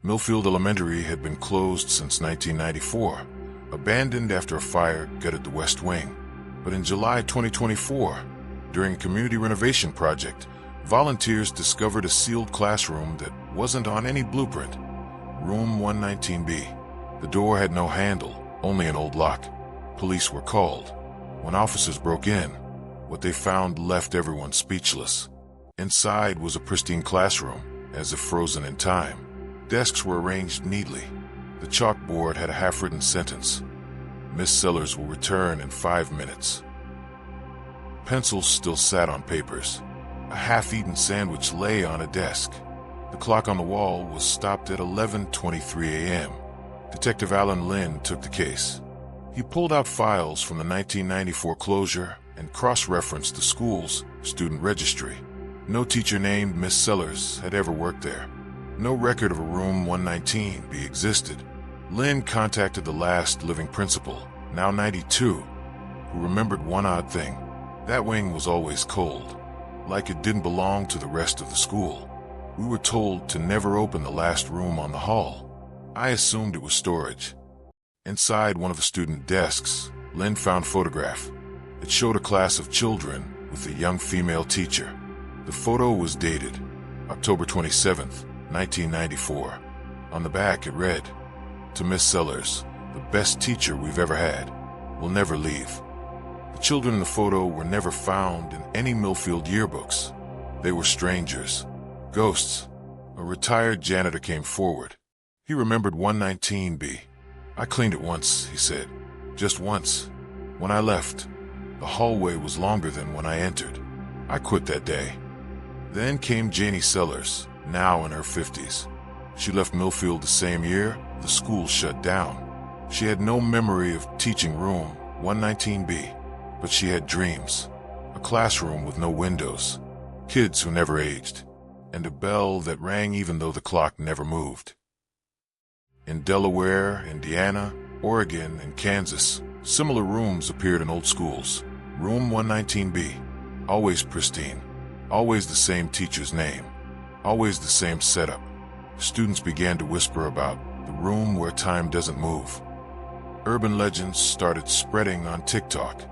Millfield Elementary had been closed since 1994, abandoned after a fire gutted the West Wing. But in July 2024, during a community renovation project, volunteers discovered a sealed classroom that wasn't on any blueprint. Room 119B. The door had no handle, only an old lock. Police were called. When officers broke in, what they found left everyone speechless. Inside was a pristine classroom, as if frozen in time. Desks were arranged neatly. The chalkboard had a half-written sentence. Miss Sellers will return in 5 minutes. Pencils still sat on papers. A half-eaten sandwich lay on a desk. The clock on the wall was stopped at 11:23 a.m. Detective Alan Lynn took the case. He pulled out files from the 1994 closure and cross-referenced the school's student registry. No teacher named Miss Sellers had ever worked there. No record of a room 119B existed. Lynn contacted the last living principal, now 92, who remembered one odd thing. That wing was always cold, like it didn't belong to the rest of the school. We were told to never open the last room on the hall. I assumed it was storage. Inside one of the student desks, Lynn found a photograph. It showed a class of children with a young female teacher. The photo was dated October 27th, 1994. On the back it read, "To Miss Sellers, the best teacher we've ever had. Will never leave." The children in the photo were never found in any Millfield yearbooks. They were strangers, ghosts. A retired janitor came forward. He remembered 119B. "I cleaned it once," he said. "Just once. When I left, the hallway was longer than when I entered. I quit that day." Then came Janie Sellers, now in her 50s. She left Millfield the same year the school shut down. She had no memory of teaching room 119B, but she had dreams. A classroom with no windows, kids who never aged, and a bell that rang even though the clock never moved. In Delaware, Indiana, Oregon, and Kansas, similar rooms appeared in old schools. Room 119B, always pristine, always the same teacher's name, always the same setup. Students began to whisper about the room where time doesn't move. Urban legends started spreading on TikTok.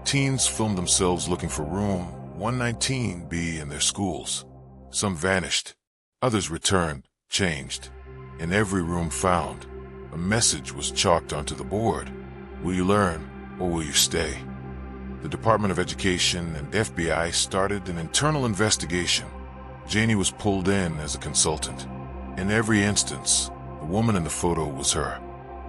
Teens filmed themselves looking for room 119B in their schools. Some vanished, others returned, changed. In every room found, a message was chalked onto the board. Will you learn, or will you stay? The Department of Education and FBI started an internal investigation. Janie was pulled in as a consultant. In every instance, the woman in the photo was her.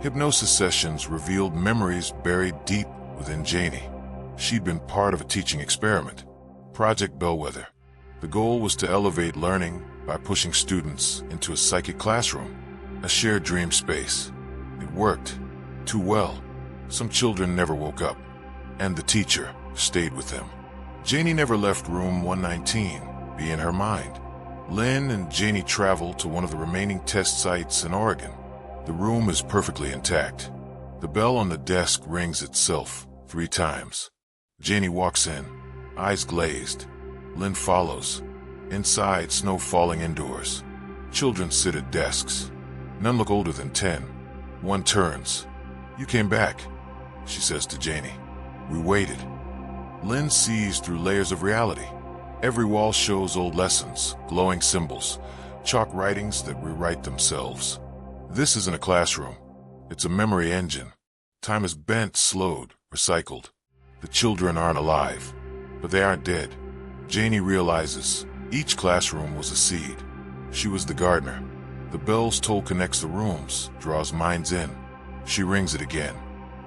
Hypnosis sessions revealed memories buried deep within Janie. She'd been part of a teaching experiment, Project Bellwether. The goal was to elevate learning by pushing students into a psychic classroom, a shared dream space. It worked too well. Some children never woke up, and the teacher stayed with them. Janie never left room 119B in her mind. Lynn and Janie traveled to one of the remaining test sites in Oregon. The room is perfectly intact. The bell on the desk rings itself 3 times. Janie walks in, eyes glazed. Lynn follows. Inside, snow falling indoors. Children sit at desks. None look older than 10. One turns. "You came back," she says to Janie. "We waited." Lynn sees through layers of reality. Every wall shows old lessons, glowing symbols, chalk writings that rewrite themselves. This isn't a classroom. It's a memory engine. Time is bent, slowed, recycled. The children aren't alive, but they aren't dead. Janie realizes each classroom was a seed. She was the gardener. The bell's toll connects the rooms, draws minds in. She rings it again.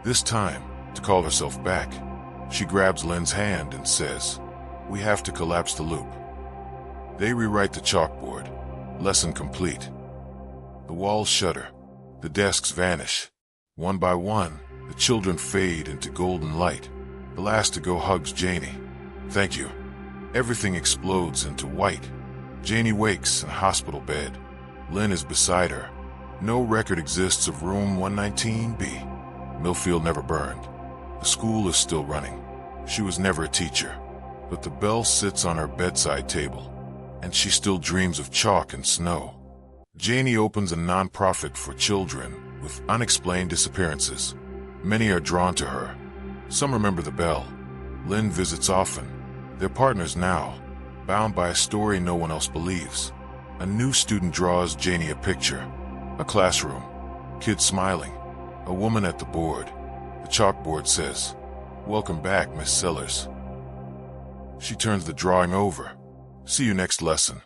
This time, to call herself back. She grabs Lynn's hand and says, "We have to collapse the loop." They rewrite the chalkboard. Lesson complete. The walls shudder. The desks vanish. One by one, the children fade into golden light. The last to go hugs Janie. "Thank you." Everything explodes into white. Janie wakes in a hospital bed. Lynn is beside her. No record exists of room 119B. Millfield never burned. The school is still running. She was never a teacher. But the bell sits on her bedside table, and she still dreams of chalk and snow. Janie opens a nonprofit for children with unexplained disappearances. Many are drawn to her. Some remember the bell. Lynn visits often. They're partners now, bound by a story no one else believes. A new student draws Janie a picture. A classroom. Kids smiling. A woman at the board. The chalkboard says, "Welcome back, Miss Sellers." She turns the drawing over. "See you next lesson."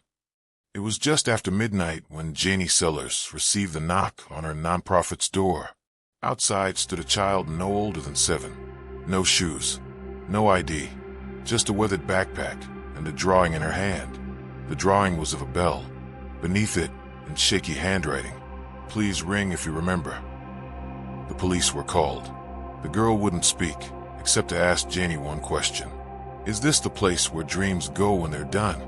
It was just after midnight when Janie Sellers received the knock on her nonprofit's door. Outside stood a child no older than 7. No shoes, no ID, just a weathered backpack and a drawing in her hand. The drawing was of a bell. Beneath it, in shaky handwriting, "Please ring if you remember." The police were called. The girl wouldn't speak, except to ask Janie one question. "Is this the place where dreams go when they're done?"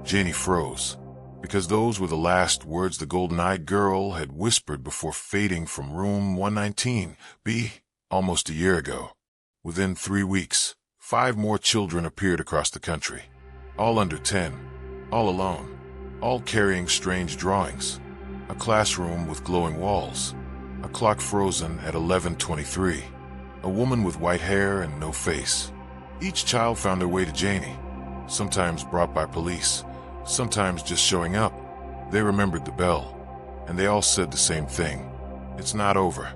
Janie froze, because those were the last words the golden-eyed girl had whispered before fading from room 119B almost a year ago. Within 3 weeks, 5 more children appeared across the country. All under 10, all alone, all carrying strange drawings. A classroom with glowing walls. A clock frozen at 11:23. A woman with white hair and no face. Each child found their way to Janie, sometimes brought by police, sometimes just showing up. They remembered the bell, and they all said the same thing: "It's not over."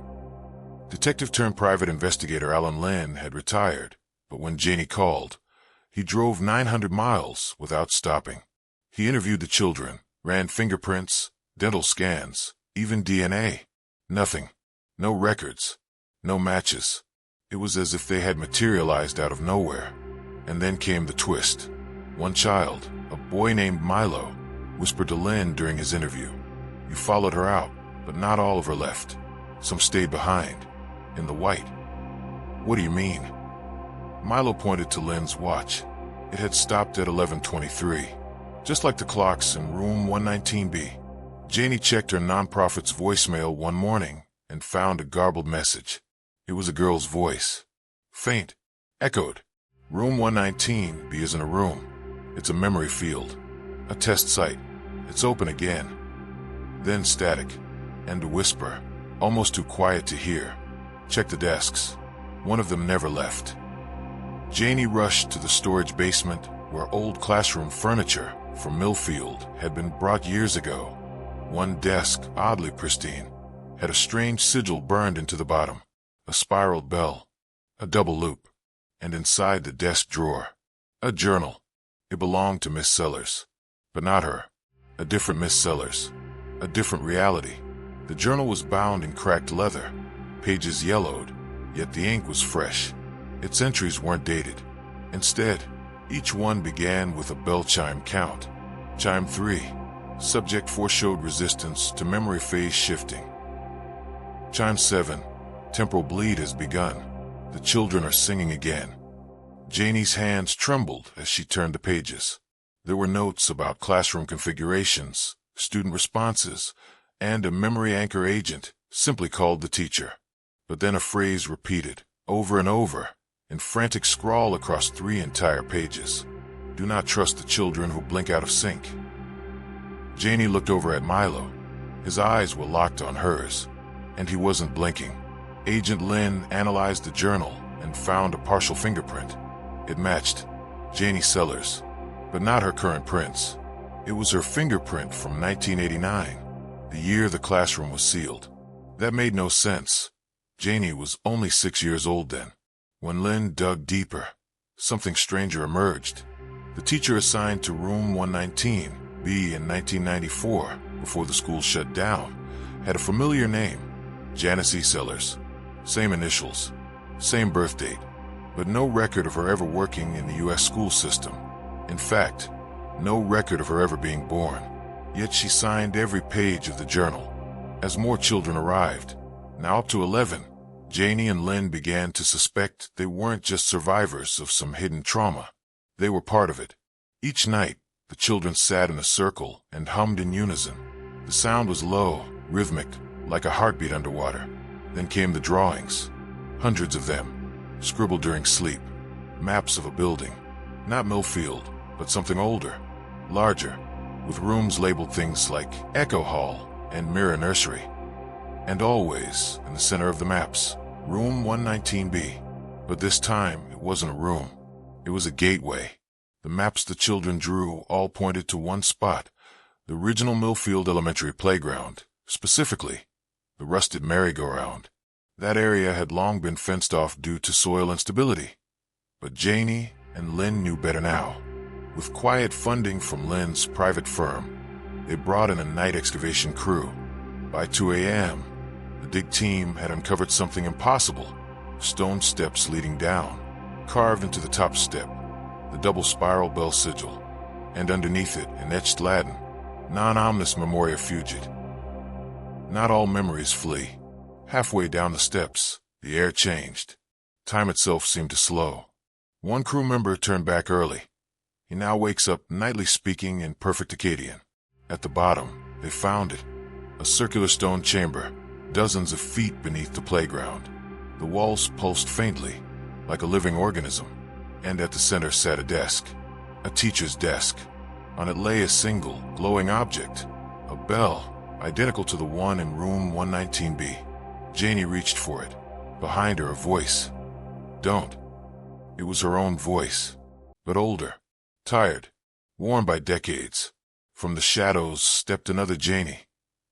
Detective-turned-private investigator Alan Lynn had retired, but when Janie called, he drove 900 miles without stopping. He interviewed the children, ran fingerprints, dental scans, even DNA. Nothing. No records. No matches. It was as if they had materialized out of nowhere. And then came the twist. One child, a boy named Milo, whispered to Lynn during his interview. "You followed her out, but not all of her left. Some stayed behind. In the white." "What do you mean?" Milo pointed to Lynn's watch. It had stopped at 11:23, just like the clocks in room 119B. Janie checked her nonprofit's voicemail one morning and found a garbled message. It was a girl's voice. Faint. Echoed. "Room 119B isn't a room. It's a memory field. A test site. It's open again." Then static. And a whisper, almost too quiet to hear. "Check the desks. One of them never left." Janie rushed to the storage basement where old classroom furniture from Millfield had been brought years ago. One desk, oddly pristine, had a strange sigil burned into the bottom. A spiraled bell. A double loop. And inside the desk drawer, a journal. It belonged to Miss Sellers. But not her. A different Miss Sellers. A different reality. The journal was bound in cracked leather. Pages yellowed, yet the ink was fresh. Its entries weren't dated. Instead, each one began with a bell chime count. Chime 3. Subject foreshowed resistance to memory phase shifting. Chime 7. Temporal bleed has begun. The children are singing again. Janie's hands trembled as she turned the pages. There were notes about classroom configurations, student responses, and a memory anchor agent, simply called the teacher. But then a phrase repeated, over and over, in frantic scrawl across 3 entire pages. "Do not trust the children who blink out of sync." Janie looked over at Milo. His eyes were locked on hers, and he wasn't blinking. Agent Lynn analyzed the journal and found a partial fingerprint. It matched Janie Sellers, but not her current prints. It was her fingerprint from 1989, the year the classroom was sealed. That made no sense. Janie was only 6 years old then. When Lynn dug deeper, something stranger emerged. The teacher assigned to room 119B in 1994, before the school shut down, had a familiar name, Janie Sellers. Same initials, same birth date, but no record of her ever working in the U.S. school system. In fact, no record of her ever being born. Yet she signed every page of the journal. As more children arrived, now up to 11, Janie and Lynn began to suspect they weren't just survivors of some hidden trauma. They were part of it. Each night, the children sat in a circle and hummed in unison. The sound was low, rhythmic, like a heartbeat underwater. Then came the drawings. Hundreds of them, scribbled during sleep. Maps of a building. Not Millfield, but something older, larger, with rooms labeled things like Echo Hall and Mirror Nursery. And always, in the center of the maps, Room 119B. But this time, it wasn't a room. It was a gateway. The maps the children drew all pointed to one spot, the original Millfield Elementary playground, specifically, the rusted merry-go-round. That area had long been fenced off due to soil instability. But Janie and Lynn knew better now. With quiet funding from Lynn's private firm, they brought in a night excavation crew. By 2 a.m., the dig team had uncovered something impossible: stone steps leading down. Carved into the top step, the double spiral bell sigil, and underneath it, in etched Latin, non omnis memoria fugit. Not all memories flee. Halfway down the steps, the air changed. Time itself seemed to slow. One crew member turned back early. He now wakes up nightly speaking in perfect Akkadian. At the bottom, they found it. A circular stone chamber, dozens of feet beneath the playground. The walls pulsed faintly, like a living organism. And at the center sat a desk. A teacher's desk. On it lay a single, glowing object. A bell, identical to the one in room 119B. Janie reached for it. Behind her, a voice. Don't. It was her own voice, but older, tired, worn by decades. From the shadows stepped another Janie,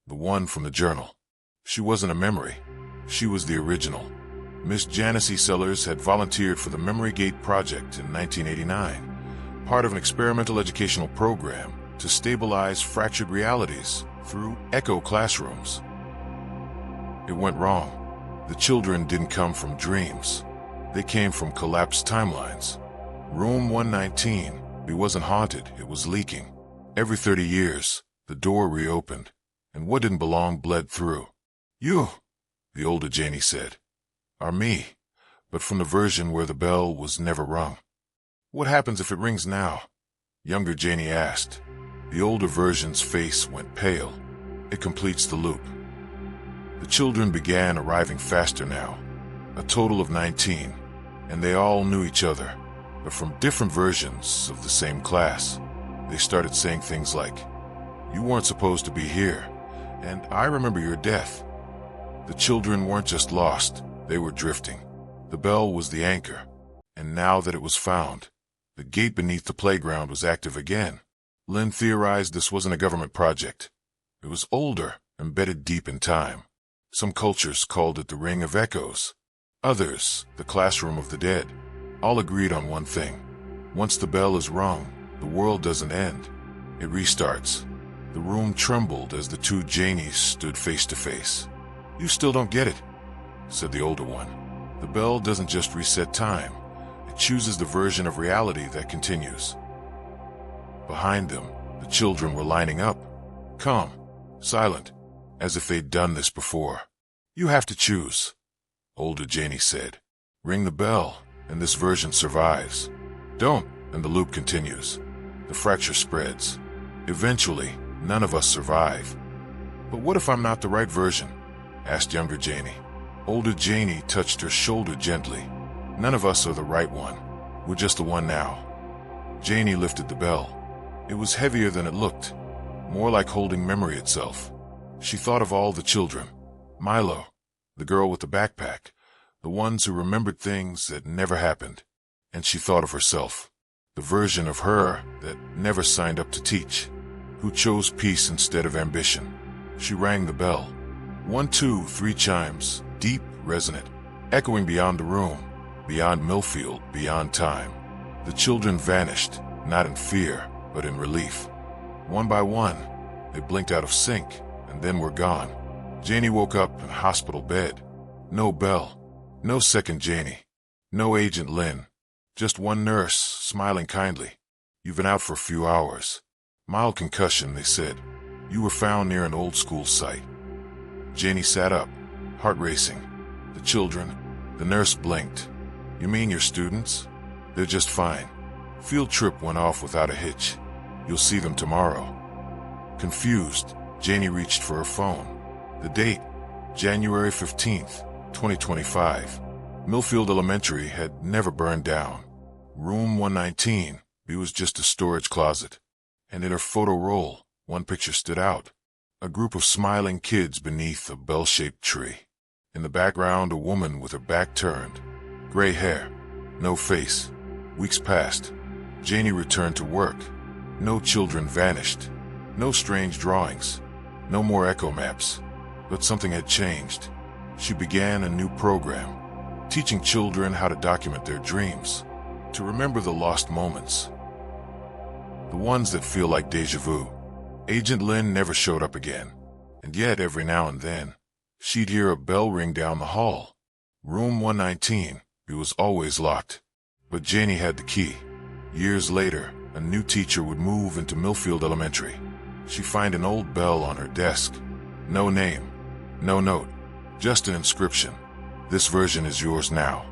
the one from the journal. She wasn't a memory. She was the original. Miss Janice Sellers had volunteered for the Memory Gate project in 1989, part of an experimental educational program to stabilize fractured realities through echo classrooms. It went wrong. The children didn't come from dreams. They came from collapsed timelines. Room 119, it wasn't haunted, it was leaking. Every 30 years, the door reopened, and what didn't belong bled through. You, the older Janie said, are me, but from the version where the bell was never rung. What happens if it rings now? Younger Janie asked. The older version's face went pale. It completes the loop. The children began arriving faster now, a total of 19, and they all knew each other, but from different versions of the same class. They started saying things like, "You weren't supposed to be here, and I remember your death." The children weren't just lost, they were drifting. The bell was the anchor, and now that it was found, the gate beneath the playground was active again. Lynn theorized this wasn't a government project. It was older, embedded deep in time. Some cultures called it the Ring of Echoes. Others, the Classroom of the Dead. All agreed on one thing. Once the bell is rung, the world doesn't end. It restarts. The room trembled as the two Janies stood face to face. "You still don't get it," said the older one. "The bell doesn't just reset time. It chooses the version of reality that continues." Behind them, the children were lining up, calm, silent, as if they'd done this before. "You have to choose," older Janie said. "Ring the bell, and this version survives. Don't, and the loop continues. The fracture spreads. Eventually, none of us survive." "But what if I'm not the right version?" asked younger Janie. Older Janie touched her shoulder gently. "None of us are the right one. We're just the one now." Janie lifted the bell. It was heavier than it looked, more like holding memory itself. She thought of all the children. Milo, the girl with the backpack, the ones who remembered things that never happened. And she thought of herself, the version of her that never signed up to teach, who chose peace instead of ambition. She rang the bell. 1, 2, 3 chimes, deep, resonant, echoing beyond the room, beyond Millfield, beyond time. The children vanished, not in fear, but in relief. One by one, they blinked out of sync, and then were gone. Janie woke up in a hospital bed. No bell, no second Janie, no Agent Lynn, just one nurse, smiling kindly. "You've been out for a few hours. Mild concussion," they said. "You were found near an old school site." Janie sat up, heart racing. The children, the nurse blinked. "You mean your students? They're just fine. Field trip went off without a hitch. You'll see them tomorrow." Confused, Janie reached for her phone. The date, January 15th, 2025. Millfield Elementary had never burned down. Room 119, it was just a storage closet. And in her photo roll, One picture stood out. A group of smiling kids beneath a bell-shaped tree. In the background, a woman with her back turned. Gray hair. No face. Weeks passed. Janie returned to work. No children vanished. No strange drawings. No more echo maps. But something had changed. She began a new program, teaching children how to document their dreams, to remember the lost moments, the ones that feel like déjà vu. Agent Lynn never showed up again, and yet every now and then, she'd hear a bell ring down the hall. Room 119, it was always locked, but Janie had the key. Years later, a new teacher would move into Millfield Elementary. She'd find an old bell on her desk. No name, no note, just an inscription. This version is yours now.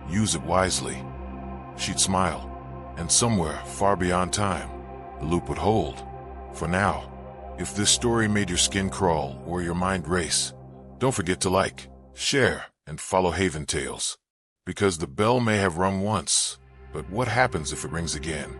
Use it wisely. She'd smile, and somewhere far beyond time, the loop would hold. For now, if this story made your skin crawl or your mind race, don't forget to like, share, and follow Haven Tales. Because the bell may have rung once, but what happens if it rings again?